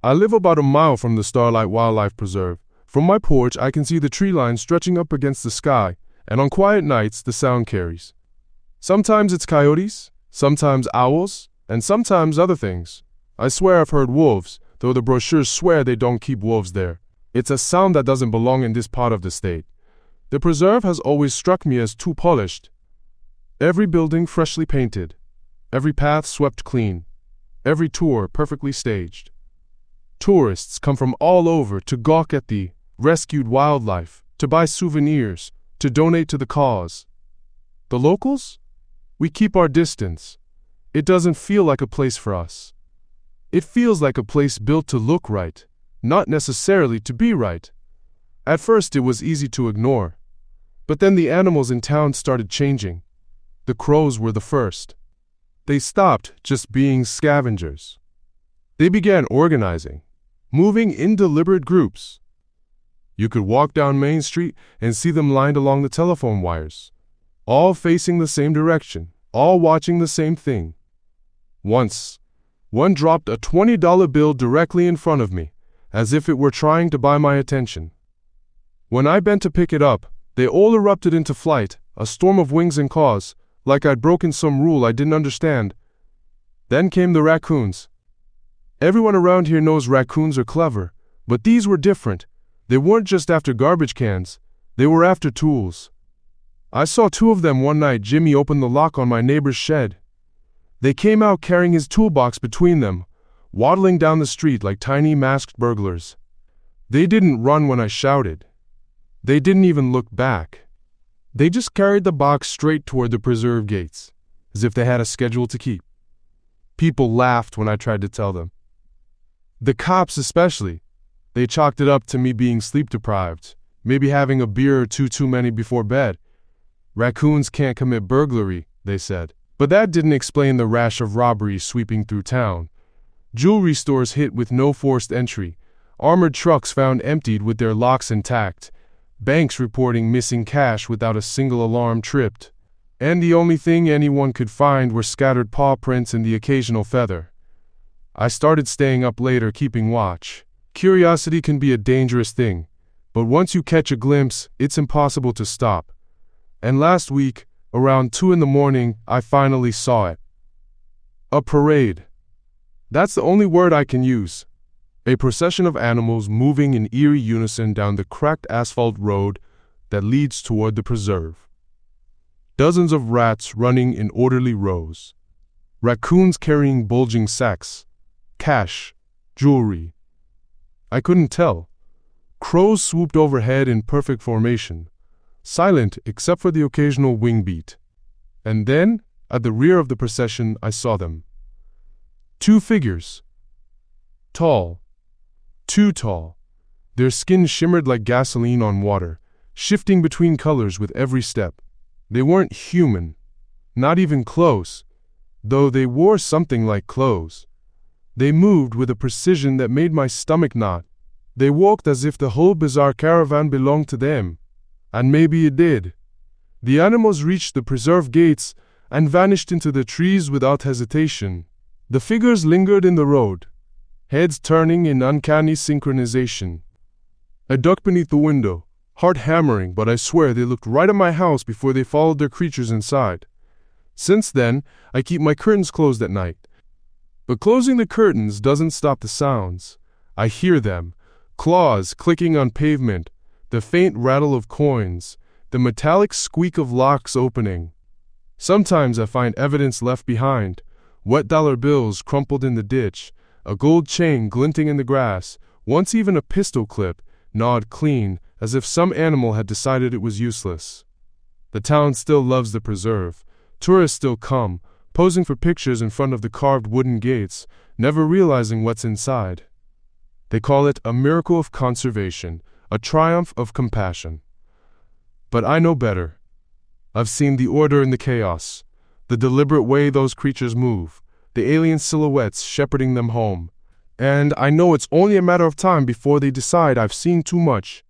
I live about a mile from the Starlight Wildlife Preserve. From my porch, I can see the tree line stretching up against the sky, and on quiet nights, the sound carries. Sometimes it's coyotes, sometimes owls, and sometimes other things. I swear I've heard wolves, though the brochures swear they don't keep wolves there. It's a sound that doesn't belong in this part of the state. The preserve has always struck me as too polished. Every building freshly painted, every path swept clean, every tour perfectly staged. Tourists come from all over to gawk at the rescued wildlife, to buy souvenirs, to donate to the cause. The locals? We keep our distance. It doesn't feel like a place for us. It feels like a place built to look right, not necessarily to be right. At first it was easy to ignore, but then the animals in town started changing. The crows were the first. They stopped just being scavengers. They began organizing, moving in deliberate groups. You could walk down Main Street and see them lined along the telephone wires, all facing the same direction, all watching the same thing. Once, one dropped a $20 bill directly in front of me, as if it were trying to buy my attention. When I bent to pick it up, they all erupted into flight, a storm of wings and claws, like I'd broken some rule I didn't understand. Then came the raccoons. Everyone around here knows raccoons are clever, but these were different. They weren't just after garbage cans, they were after tools. I saw two of them one night. Jimmy opened the lock on my neighbor's shed. They came out carrying his toolbox between them, waddling down the street like tiny masked burglars. They didn't run when I shouted. They didn't even look back. They just carried the box straight toward the preserve gates, as if they had a schedule to keep. People laughed when I tried to tell them. The cops especially. They chalked it up to me being sleep-deprived, maybe having a beer or two too many before bed. Raccoons can't commit burglary, they said. But that didn't explain the rash of robberies sweeping through town. Jewelry stores hit with no forced entry, armored trucks found emptied with their locks intact, banks reporting missing cash without a single alarm tripped, and the only thing anyone could find were scattered paw prints and the occasional feather. I started staying up later keeping watch. Curiosity can be a dangerous thing, but once you catch a glimpse, it's impossible to stop. And last week, around 2 a.m, I finally saw it. A parade. That's the only word I can use. A procession of animals moving in eerie unison down the cracked asphalt road that leads toward the preserve. Dozens of rats running in orderly rows. Raccoons carrying bulging sacks. Cash. Jewelry. I couldn't tell. Crows swooped overhead in perfect formation, silent except for the occasional wing beat. And then, at the rear of the procession, I saw them. 2 figures. Tall. Too tall. Their skin shimmered like gasoline on water, shifting between colors with every step. They weren't human. Not even close, though they wore something like clothes. They moved with a precision that made my stomach knot. They walked as if the whole bizarre caravan belonged to them. And maybe it did. The animals reached the preserve gates and vanished into the trees without hesitation. The figures lingered in the road, heads turning in uncanny synchronization. I ducked beneath the window, heart hammering, but I swear they looked right at my house before they followed their creatures inside. Since then, I keep my curtains closed at night. But closing the curtains doesn't stop the sounds. I hear them, claws clicking on pavement, the faint rattle of coins, the metallic squeak of locks opening. Sometimes I find evidence left behind, wet dollar bills crumpled in the ditch, a gold chain glinting in the grass, once even a pistol clip, gnawed clean, as if some animal had decided it was useless. The town still loves the preserve. Tourists still come, posing for pictures in front of the carved wooden gates, never realizing what's inside. They call it a miracle of conservation, a triumph of compassion. But I know better. I've seen the order in the chaos, the deliberate way those creatures move, the alien silhouettes shepherding them home. And I know it's only a matter of time before they decide I've seen too much,